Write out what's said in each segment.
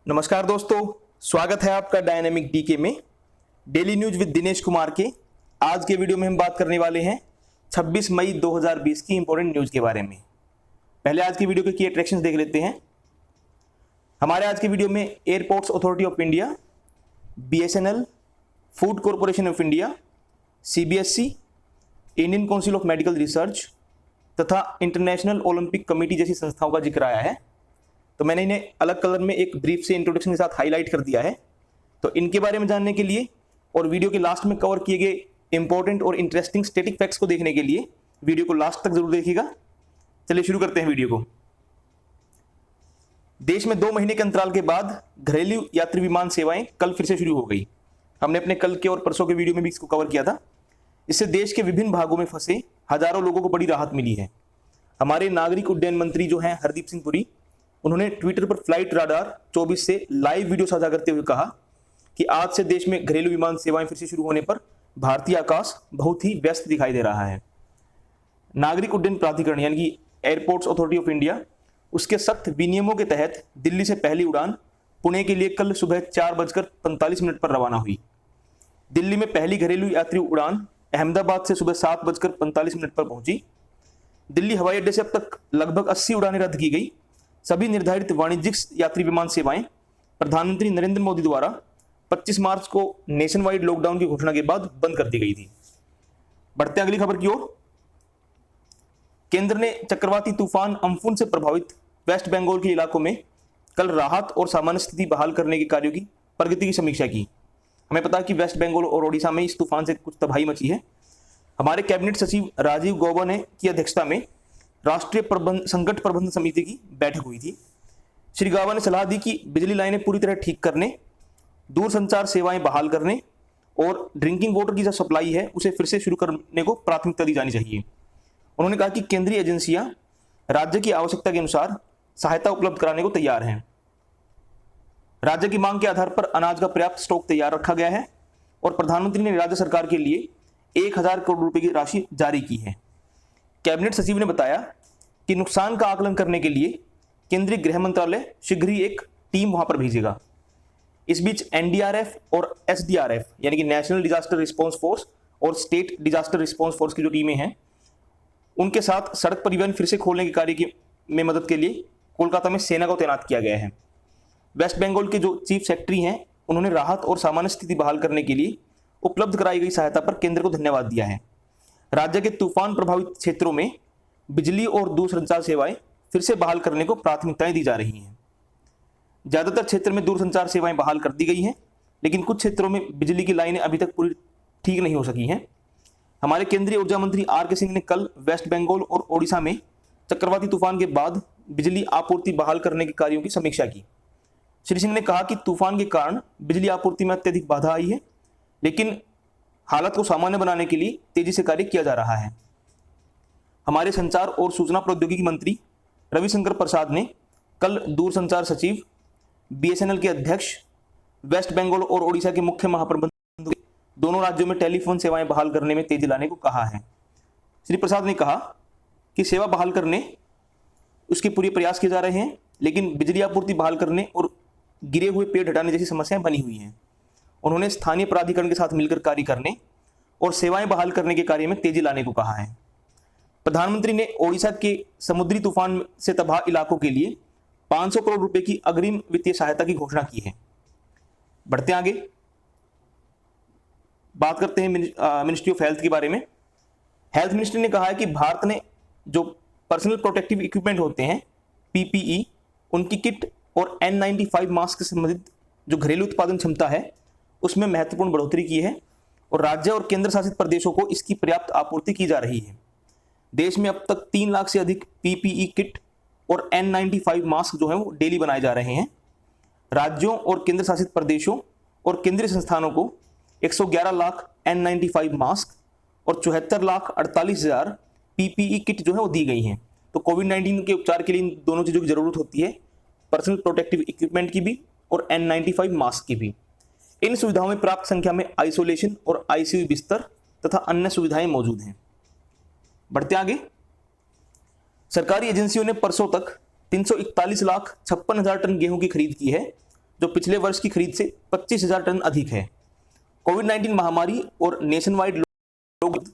नमस्कार दोस्तों, स्वागत है आपका डायनेमिक डीके में daily news with Dinesh Kumar के। आज के वीडियो में हम बात करने वाले हैं 26 मई 2020 की इंपॉर्टेंट न्यूज के बारे में। पहले आज की वीडियो के की अट्रैक्शंस देख लेते हैं। हमारे आज की वीडियो में airports authority of India, BSNL, food corporation of India, CBSE, Indian council of medical research तथा इंटरनेशनल ओलंपिक कमेटी जैसी संस्थाओं का जिक्र आया है। तो मैंने इन्हें अलग कलर में एक ब्रीफ से इंट्रोडक्शन के साथ हाईलाइट कर दिया है। तो इनके बारे में जानने के लिए और वीडियो के लास्ट में कवर किए गए इंपॉर्टेंट और इंटरेस्टिंग स्टैटिक फैक्ट्स को देखने के लिए वीडियो को लास्ट तक जरूर देखिएगा। चलिए शुरू करते हैं वीडियो को। देश में 2 महीने के अंतराल के बाद घरेलू यात्री विमान सेवाएं कल फिर से शुरू हो गई। हमने अपने कल के और परसों के वीडियो में भी इसको कवर किया था। इससे देश के विभिन्न भागों में फंसे हजारों लोगों को बड़ी राहत मिली है। हमारे नागरिक उड्डयन मंत्री जो हैं हरदीप सिंह पुरी, उन्होंने ट्विटर पर फ्लाइट राडार 24 से लाइव वीडियो साझा करते हुए कहा कि आज से देश में घरेलू विमान सेवाएं फिर से शुरू होने पर भारतीय आकाश बहुत ही व्यस्त दिखाई दे रहा है। नागरिक उड्डयन प्राधिकरण यानी कि एयरपोर्ट्स अथॉरिटी ऑफ इंडिया, उसके सख्त विनियमों के तहत दिल्ली से पहली उड़ान पुणे के लिए कल सुबह 4:45 पर रवाना हुई। दिल्ली में पहली घरेलू यात्री उड़ान अहमदाबाद से सुबह 7:45 पर पहुंची। दिल्ली हवाई अड्डे से अब तक लगभग 80 उड़ानें रद्द की गई। सभी निर्धारित वाणिज्यिक यात्री विमान सेवाएं प्रधानमंत्री नरेंद्र मोदी द्वारा 25 मार्च को नेशन वाइड लॉकडाउन की घोषणा के बाद बंद कर दी गई थी। बढ़ते अगली खबर की ओर। केंद्र ने चक्रवाती तूफान अम्फन से प्रभावित वेस्ट बंगाल के इलाकों में कल राहत और सामान्य स्थिति बहाल करने के कार्यों की प्रगति की समीक्षा की। हमें पता है कि वेस्ट बंगाल और ओडिशा में इस तूफान से कुछ तबाही मची है। हमारे कैबिनेट सचिव राजीव गौबा ने की अध्यक्षता में राष्ट्रीय संकट प्रबंधन समिति की बैठक हुई थी। श्री गौबा ने सलाह दी कि बिजली लाइनें पूरी तरह ठीक करने, दूरसंचार सेवाएं बहाल करने और ड्रिंकिंग वाटर की जो सप्लाई है उसे फिर से शुरू करने को प्राथमिकता दी जानी चाहिए। उन्होंने कहा कि केंद्रीय एजेंसियां राज्य की आवश्यकता के अनुसार सहायता उपलब्ध कराने को तैयार हैं। राज्य की मांग के आधार पर अनाज का पर्याप्त स्टॉक तैयार रखा गया है और प्रधानमंत्री ने राज्य सरकार के लिए 1000 करोड़ रुपए की राशि जारी की है। कैबिनेट सचिव ने बताया कि नुकसान का आकलन करने के लिए केंद्रीय गृह मंत्रालय शीघ्र ही एक टीम वहां पर भेजेगा। इस बीच NDRF और SDRF यानी कि नेशनल डिजास्टर रिस्पांस फोर्स और स्टेट डिजास्टर रिस्पांस फोर्स की जो टीमें हैं, उनके साथ सड़क परिवहन फिर से खोलने के कार्य में मदद के लिए कोलकाता में सेना को तैनात किया गया है। वेस्ट बंगाल के जो चीफ सेक्रेटरी हैं, उन्होंने राहत और सामान्य स्थिति बहाल करने के लिए उपलब्ध कराई गई सहायता पर केंद्र को धन्यवाद दिया है। राज्य के तूफान प्रभावित क्षेत्रों में बिजली और दूरसंचार सेवाएं फिर से बहाल करने को प्राथमिकताएं दी जा रही हैं। ज्यादातर क्षेत्र में दूरसंचार सेवाएं बहाल कर दी गई हैं, लेकिन कुछ क्षेत्रों में बिजली की लाइनें अभी तक पूरी ठीक नहीं हो सकी हैं। हमारे केंद्रीय ऊर्जा मंत्री RK सिंह ने कल वेस्ट बंगाल और ओडिशा में चक्रवाती तूफान के बाद बिजली आपूर्ति बहाल करने के कार्यों की समीक्षा की। श्री सिंह ने कहा कि तूफान के कारण बिजली आपूर्ति में अत्यधिक बाधा आई है, लेकिन हालत को सामान्य बनाने के लिए तेजी से कार्य किया जा रहा है। हमारे संचार और सूचना प्रौद्योगिकी मंत्री रविशंकर प्रसाद ने कल दूरसंचार सचिव, BSNL के अध्यक्ष, वेस्ट बंगाल और ओडिशा के मुख्य महाप्रबंधक दोनों राज्यों में टेलीफोन सेवाएं बहाल करने में तेजी लाने को कहा है। श्री प्रसाद ने कहा कि सेवा बहाल करने उसके पूरे प्रयास किए जा रहे हैं, लेकिन बिजली आपूर्ति बहाल करने और गिरे हुए पेड़ हटाने जैसी समस्याएं बनी हुई हैं। उन्होंने स्थानीय प्राधिकरण के साथ मिलकर कार्य करने और सेवाएं बहाल करने के कार्य में तेजी लाने को कहा है। प्रधानमंत्री ने ओडिशा के समुद्री तूफान से तबाह इलाकों के लिए 500 करोड़ रुपए की अग्रिम वित्तीय सहायता की घोषणा की है। बढ़ते आगे, बात करते हैं मिनिस्ट्री ऑफ हेल्थ के बारे में। हेल्थ मिनिस्ट्री ने कहा है कि भारत ने जो पर्सनल प्रोटेक्टिव इक्विपमेंट होते हैं PPE, उनकी किट और N95 मास्क से संबंधित जो घरेलू उत्पादन क्षमता है उसमें महत्वपूर्ण बढ़ोतरी की है और राज्य और केंद्र शासित प्रदेशों को इसकी पर्याप्त आपूर्ति की जा रही है। देश में अब तक 3 लाख से अधिक PPE किट और N95 मास्क जो है वो डेली बनाए जा रहे हैं। राज्यों और केंद्र शासित प्रदेशों और केंद्रीय संस्थानों को 111 लाख N95 मास्क और 74,48,000 PPE किट जो है वो दी गई हैं। तो कोविड-19 के उपचार के लिए इन दोनों चीज़ों की जरूरत होती है, पर्सनल प्रोटेक्टिव इक्विपमेंट की भी और N95 मास्क की भी। इन सुविधाओं में पर्याप्त संख्या में आइसोलेशन और ICU बिस्तर तथा अन्य सुविधाएं मौजूद हैं। बढ़ते आगे, सरकारी एजेंसियों ने परसों तक 341,56,000 टन गेहूं की खरीद की है, जो पिछले वर्ष की खरीद से 25,000 टन अधिक है। कोविड-19 महामारी और नेशन वाइड लोग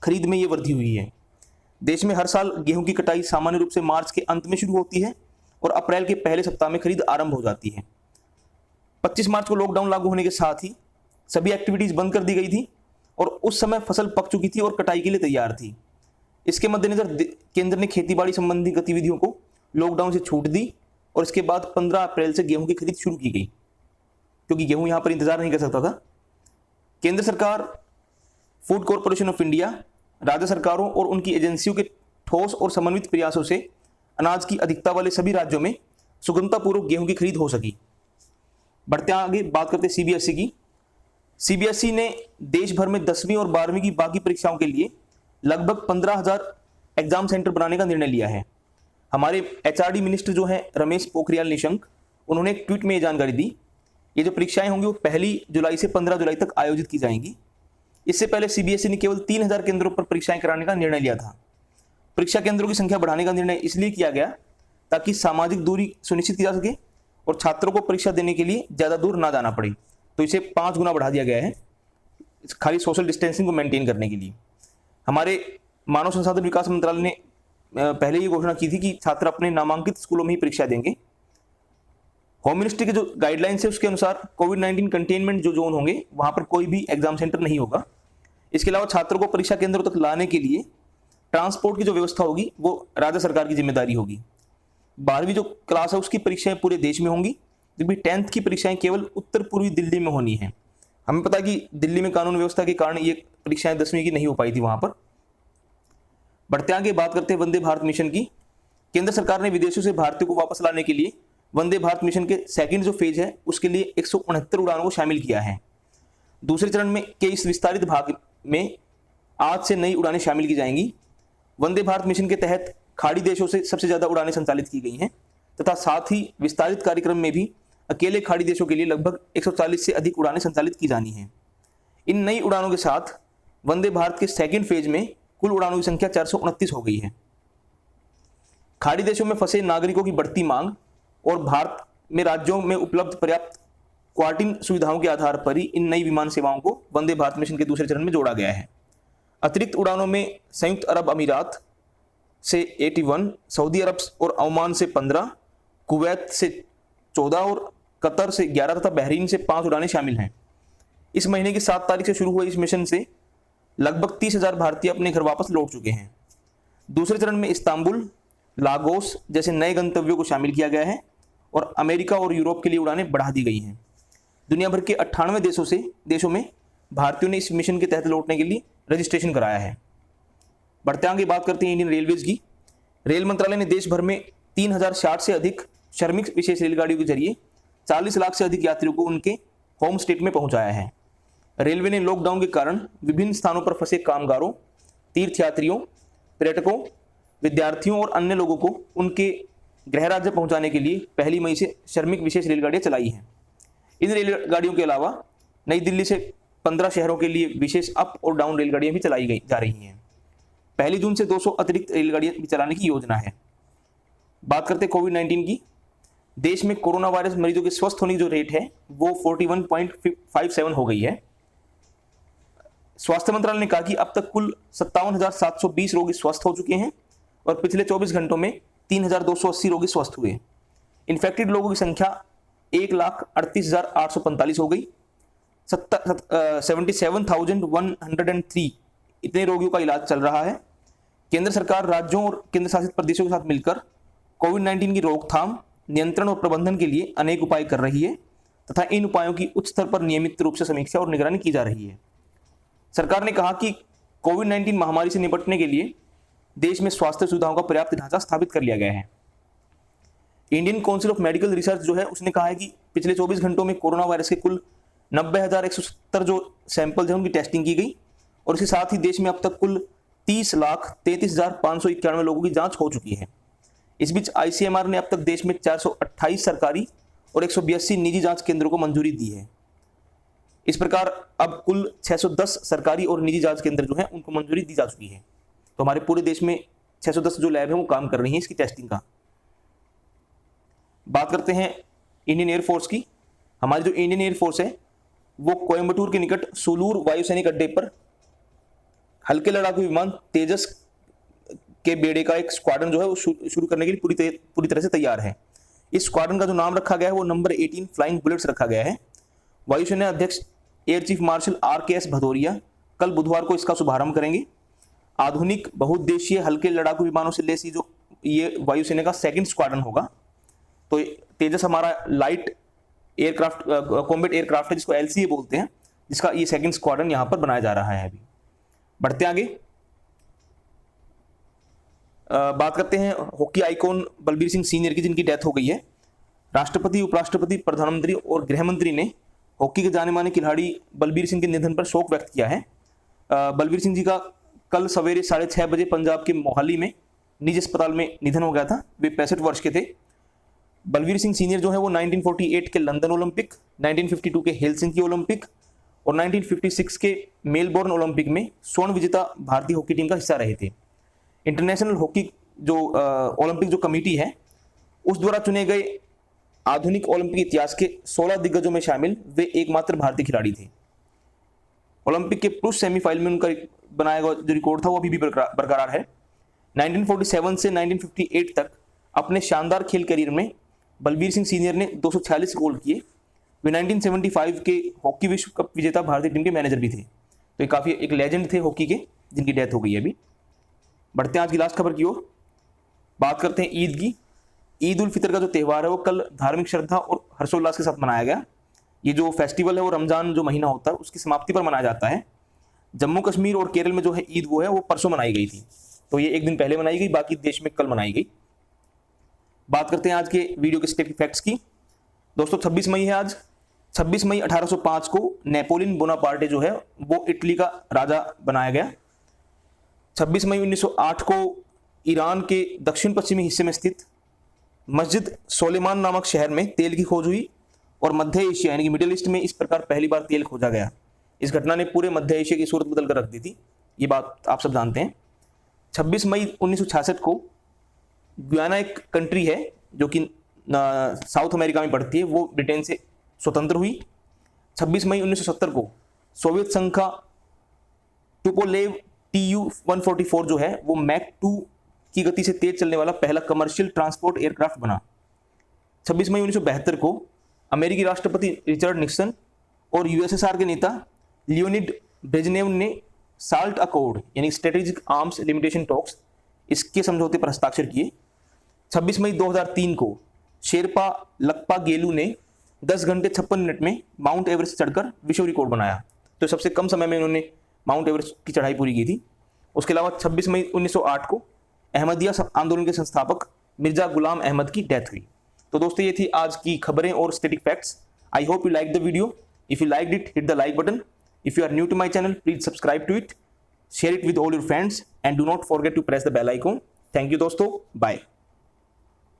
खरीद में ये वृद्धि हुई है। देश में हर साल गेहूं की कटाई सामान्य रूप से मार्च के अंत में शुरू होती है और अप्रैल के पहले सप्ताह में खरीद आरंभ हो जाती है। 25 मार्च को लॉकडाउन लागू होने के साथ ही सभी एक्टिविटीज बंद कर दी गई थी और उस समय फसल पक चुकी थी और कटाई के लिए तैयार थी। इसके मद्देनजर केंद्र ने खेतीबाड़ी संबंधी गतिविधियों को लॉकडाउन से छूट दी और इसके बाद 15 अप्रैल से गेहूं की खरीद शुरू की गई, क्योंकि गेहूं यहां पर इंतजार नहीं कर सकता था। केंद्र सरकार, फूड कॉरपोरेशन ऑफ इंडिया, राज्य सरकारों और उनकी एजेंसियों के ठोस और समन्वित प्रयासों से अनाज की अधिकता वाले सभी राज्यों में सुगमतापूर्वक गेहूं की खरीद हो सकी। बढ़ते आगे बात करते हैं सीबीएसई की। सीबीएसई ने देश भर में 10वीं और 12वीं की बाकी परीक्षाओं के लिए लगभग 15,000 एग्जाम सेंटर बनाने का निर्णय लिया है। हमारे एचआरडी मिनिस्टर जो हैं रमेश पोखरियाल निशंक, उन्होंने एक ट्वीट में ये जानकारी दी। ये जो परीक्षाएं होंगी वो 1 जुलाई से 15 जुलाई तक आयोजित की जाएंगी। इससे पहले सीबीएसई ने केवल 3,000 केंद्रों पर परीक्षाएं कराने का निर्णय लिया था। परीक्षा केंद्रों की संख्या बढ़ाने का निर्णय इसलिए किया गया ताकि सामाजिक दूरी सुनिश्चित की जा सके और छात्रों को परीक्षा देने के लिए ज़्यादा दूर ना जाना पड़े, तो इसे 5 गुना बढ़ा दिया गया है, खाली सोशल डिस्टेंसिंग को मेंटेन करने के लिए। हमारे मानव संसाधन विकास मंत्रालय ने पहले ही घोषणा की थी कि छात्र अपने नामांकित स्कूलों में ही परीक्षा देंगे। होम मिनिस्ट्री के जो गाइडलाइंस है उसके अनुसार कोविड-19 कंटेनमेंट जो जोन होंगे वहां पर कोई भी एग्जाम सेंटर नहीं होगा। इसके अलावा छात्रों को परीक्षा केंद्रों तक लाने के लिए ट्रांसपोर्ट की जो व्यवस्था होगी वो राज्य सरकार की जिम्मेदारी होगी। 12वीं जो क्लास है उसकी परीक्षाएं पूरे देश में होंगी, जबकि 10th की परीक्षाएं केवल उत्तर पूर्वी दिल्ली में होनी है। हमें पता है कि दिल्ली में कानून व्यवस्था के कारण ये परीक्षाएं 10वीं की नहीं हो पाई थी वहां पर। बढ़ते आगे बात करते हैं वंदे भारत मिशन की। केंद्र सरकार ने विदेशों से भारतीयों को वापस लाने के लिए वंदे भारत मिशन के सेकंड जो फेज है उसके लिए 169 उड़ानों को शामिल किया है। दूसरे चरण में के इस विस्तारित भाग में आज से नई उड़ानें शामिल की जाएंगी। वंदे भारत मिशन के तहत खाड़ी देशों से सबसे ज्यादा उड़ानें संचालित की गई हैं तथा साथ ही विस्तारित कार्यक्रम में भी अकेले खाड़ी देशों के लिए लगभग 140 से अधिक उड़ानें संचालित की जानी हैं। इन नई उड़ानों के साथ वंदे भारत के सेकंड फेज में कुल उड़ानों की संख्या 429 हो गई है। खाड़ी देशों में फंसे नागरिकों की बढ़ती मांग और भारत में राज्यों में उपलब्ध पर्याप्त क्वारंटीन सुविधाओं के आधार पर ही इन नई विमान सेवाओं को वंदे भारत मिशन के दूसरे चरण में जोड़ा गया है। अतिरिक्त उड़ानों में संयुक्त अरब अमीरात से 81, सऊदी अरब और ओमान से 15, कुवैत से 14 और कतर से 11 तथा बहरीन से 5 उड़ानें शामिल हैं। इस महीने की 7 तारीख से शुरू हुए इस मिशन से लगभग 30,000 भारतीय अपने घर वापस लौट चुके हैं। दूसरे चरण में इस्तांबुल, लागोस जैसे नए गंतव्यों को शामिल किया गया है और अमेरिका और यूरोप के लिए उड़ानें बढ़ा दी गई हैं। दुनिया भर के 98 देशों में भारतीयों ने इस मिशन के तहत लौटने के लिए रजिस्ट्रेशन कराया है। बढ़ते आगे बात करते हैं इंडियन रेलवेज की। रेल मंत्रालय ने देश भर में 3060 से अधिक श्रमिक विशेष रेलगाड़ियों के जरिए 40 लाख से अधिक यात्रियों को उनके होम स्टेट में पहुंचाया है। रेलवे ने लॉकडाउन के कारण विभिन्न स्थानों पर फंसे कामगारों, तीर्थयात्रियों, पर्यटकों, विद्यार्थियों और अन्य लोगों को उनके गृह राज्य पहुंचाने के लिए 1 मई से श्रमिक विशेष रेलगाड़ियां चलाई हैं। इन रेलगाड़ियों के अलावा नई दिल्ली से 15 शहरों के लिए विशेष अप और डाउन रेलगाड़ियां भी चलाई जा रही हैं। 1 जून से 200 अतिरिक्त रेलगाड़ियां भी चलाने की योजना है। बात करते हैं कोविड-19 की। देश में कोरोना वायरस मरीजों के स्वस्थ होने की जो रेट है वो 41.57 हो गई है। स्वास्थ्य मंत्रालय ने कहा कि अब तक कुल 57,720 रोगी स्वस्थ हो चुके हैं और पिछले 24 घंटों में 3,280 रोगी स्वस्थ हुए। इन्फेक्टेड लोगों की संख्या 1,38,845 हो गई। 77,103 इतने रोगियों का इलाज चल रहा है। केंद्र सरकार राज्यों और केंद्र शासित प्रदेशों के साथ मिलकर कोविड-19 की रोकथाम, नियंत्रण और प्रबंधन के लिए अनेक उपाय कर रही है तथा इन उपायों की उच्च स्तर पर नियमित रूप से समीक्षा और निगरानी की जा रही है। सरकार ने कहा कि कोविड-19 महामारी से निपटने के लिए देश में स्वास्थ्य सुविधाओं का पर्याप्त ढांचा स्थापित कर लिया गया है। Indian council of medical research जो है उसने कहा है कि पिछले 24 घंटों में कोरोना वायरस के कुल 90,170 जो सैंपल हैं उनकी टेस्टिंग की गई और इसके साथ ही देश में अब तक कुल 30,33,591 लोगों की जांच हो चुकी है। इस बीच आईसीएमआर ने अब तक देश में 428 सरकारी और 182 निजी जांच केंद्रों को मंजूरी दी है। इस प्रकार अब कुल 610 सरकारी और निजी जांच केंद्र जो हैं उनको मंजूरी दी जा चुकी है। तो हमारे पूरे देश में 610 जो लैब है वो काम कर रही हैं इसकी टेस्टिंग का। बात करते हैं इंडियन एयरफोर्स की। हमारी जो इंडियन एयरफोर्स है वो कोयम्बटूर के निकट सुलूर वायुसैनिक अड्डे पर हल्के लड़ाकू विमान तेजस के बेड़े का एक स्क्वाड्रन जो है वो शुरू करने के लिए पूरी तरह से तैयार है। इस स्क्वाड्रन का जो नाम रखा गया है वो नंबर 18 फ्लाइंग बुलेट्स रखा गया है। वायुसेना अध्यक्ष air chief marshal RKS Bhadauria कल बुधवार को इसका शुभारंभ करेंगे। आधुनिक बहुउद्देशीय हल्के लड़ाकू विमानों से लैस जो ये वायुसेना का सेकंड स्क्वाड्रन होगा। तो तेजस हमारा लाइट एयरक्राफ्ट कॉम्बैट एयरक्राफ्ट है जिसको LCA बोलते हैं, जिसका ये सेकंड स्क्वाड्रन यहां पर बनाया जा रहा है। अभी बढ़ते आगे बात करते हैं hockey icon Balbir Singh senior की, जिनकी डेथ हो गई है। राष्ट्रपति, उपराष्ट्रपति, प्रधानमंत्री और गृह मंत्री ने हॉकी के जाने माने खिलाड़ी बलबीर सिंह के निधन पर शोक व्यक्त किया है। बलबीर सिंह जी का कल सवेरे 6:30 बजे पंजाब के मोहाली में निजी अस्पताल में निधन हो गया था। वे 65 वर्ष के थे। बलबीर सिंह सीनियर जो है वो 1948 के लंदन ओलंपिक, 1952 के हेलसिंकी ओलंपिक और 1956 के मेलबोर्न ओलंपिक में स्वर्ण विजेता भारतीय हॉकी टीम का हिस्सा रहे थे। इंटरनेशनल हॉकी जो ओलंपिक जो कमेटी है उस द्वारा चुने गए आधुनिक ओलंपिक इतिहास के 16 दिग्गजों में शामिल वे एकमात्र भारतीय खिलाड़ी थे। ओलंपिक के पुरुष सेमीफाइनल में उनका बनाया गया जो रिकॉर्ड था वो अभी भी बरकरार है। 1947 से 1958 तक अपने शानदार खेल करियर में बलबीर सिंह सीनियर ने 246 गोल किए। वे 1975 के हॉकी विश्व कप विजेता भारतीय टीम के मैनेजर भी थे। तो ये काफ़ी एक लेजेंड थे हॉकी के, जिनकी डेथ हो गई है अभी। बढ़ते हैं आज की लास्ट खबर की ओर। बात करते हैं ईद की। ईद उल फितर का जो त्यौहार है वो कल धार्मिक श्रद्धा और हर्षोल्लास के साथ मनाया गया। ये जो फेस्टिवल है वो रमजान जो महीना होता है उसकी समाप्ति पर मनाया जाता है। जम्मू कश्मीर और केरल में जो है ईद वो है वो परसों मनाई गई थी, तो ये एक दिन पहले मनाई गई, बाकी देश में कल मनाई गई। बात करते हैं आज के वीडियो के स्टेटिक फैक्ट्स की। दोस्तों 26 मई है आज। 26 मई 1805 को नेपोलियन बोनापार्टे जो है वो इटली का राजा बनाया गया। 26 मई 1908 को ईरान के दक्षिण पश्चिमी हिस्से में स्थित मस्जिद सोलेमान नामक शहर में तेल की खोज हुई और मध्य एशिया यानी कि मिडिल ईस्ट में इस प्रकार पहली बार तेल खोजा गया। इस घटना ने पूरे मध्य एशिया की सूरत बदल कर रख दी थी, ये बात आप सब जानते हैं। 26 मई 1966 को गुयाना एक कंट्री है जो कि साउथ अमेरिका में पड़ती है, वो ब्रिटेन से स्वतंत्र हुई। 26 मई 1970 को सोवियत संघ का टुपोलेव Tu-144 जो है वो मैक 2 की गति से तेज चलने वाला पहला कमर्शियल ट्रांसपोर्ट एयरक्राफ्ट बना। 26 मई 1972 को अमेरिकी राष्ट्रपति रिचर्ड निक्सन और USSR के नेता लियोनिड ब्रेजनेव ने साल्ट अकॉर्ड यानी स्ट्रेटेजिक आर्म्स लिमिटेशन टॉक्स इसके समझौते पर हस्ताक्षर किए। 26 मई 2003 को शेरपा लकपा गेलू ने 10 घंटे 56 मिनट में माउंट एवरेस्ट चढ़कर विश्व रिकॉर्ड बनाया। तो सबसे कम समय में उन्होंने माउंट एवरेस्ट की चढ़ाई पूरी की थी। उसके अलावा 26 मई 1908 को अहमदिया आंदोलन के संस्थापक मिर्जा गुलाम अहमद की डेथ हुई। तो दोस्तों ये थी आज की खबरें और static facts. I hope you like the video. If you liked it, hit the like button. If you are new to my channel, please subscribe to it, share it with all your friends and do not forget to press the bell icon. Thank you दोस्तों, bye.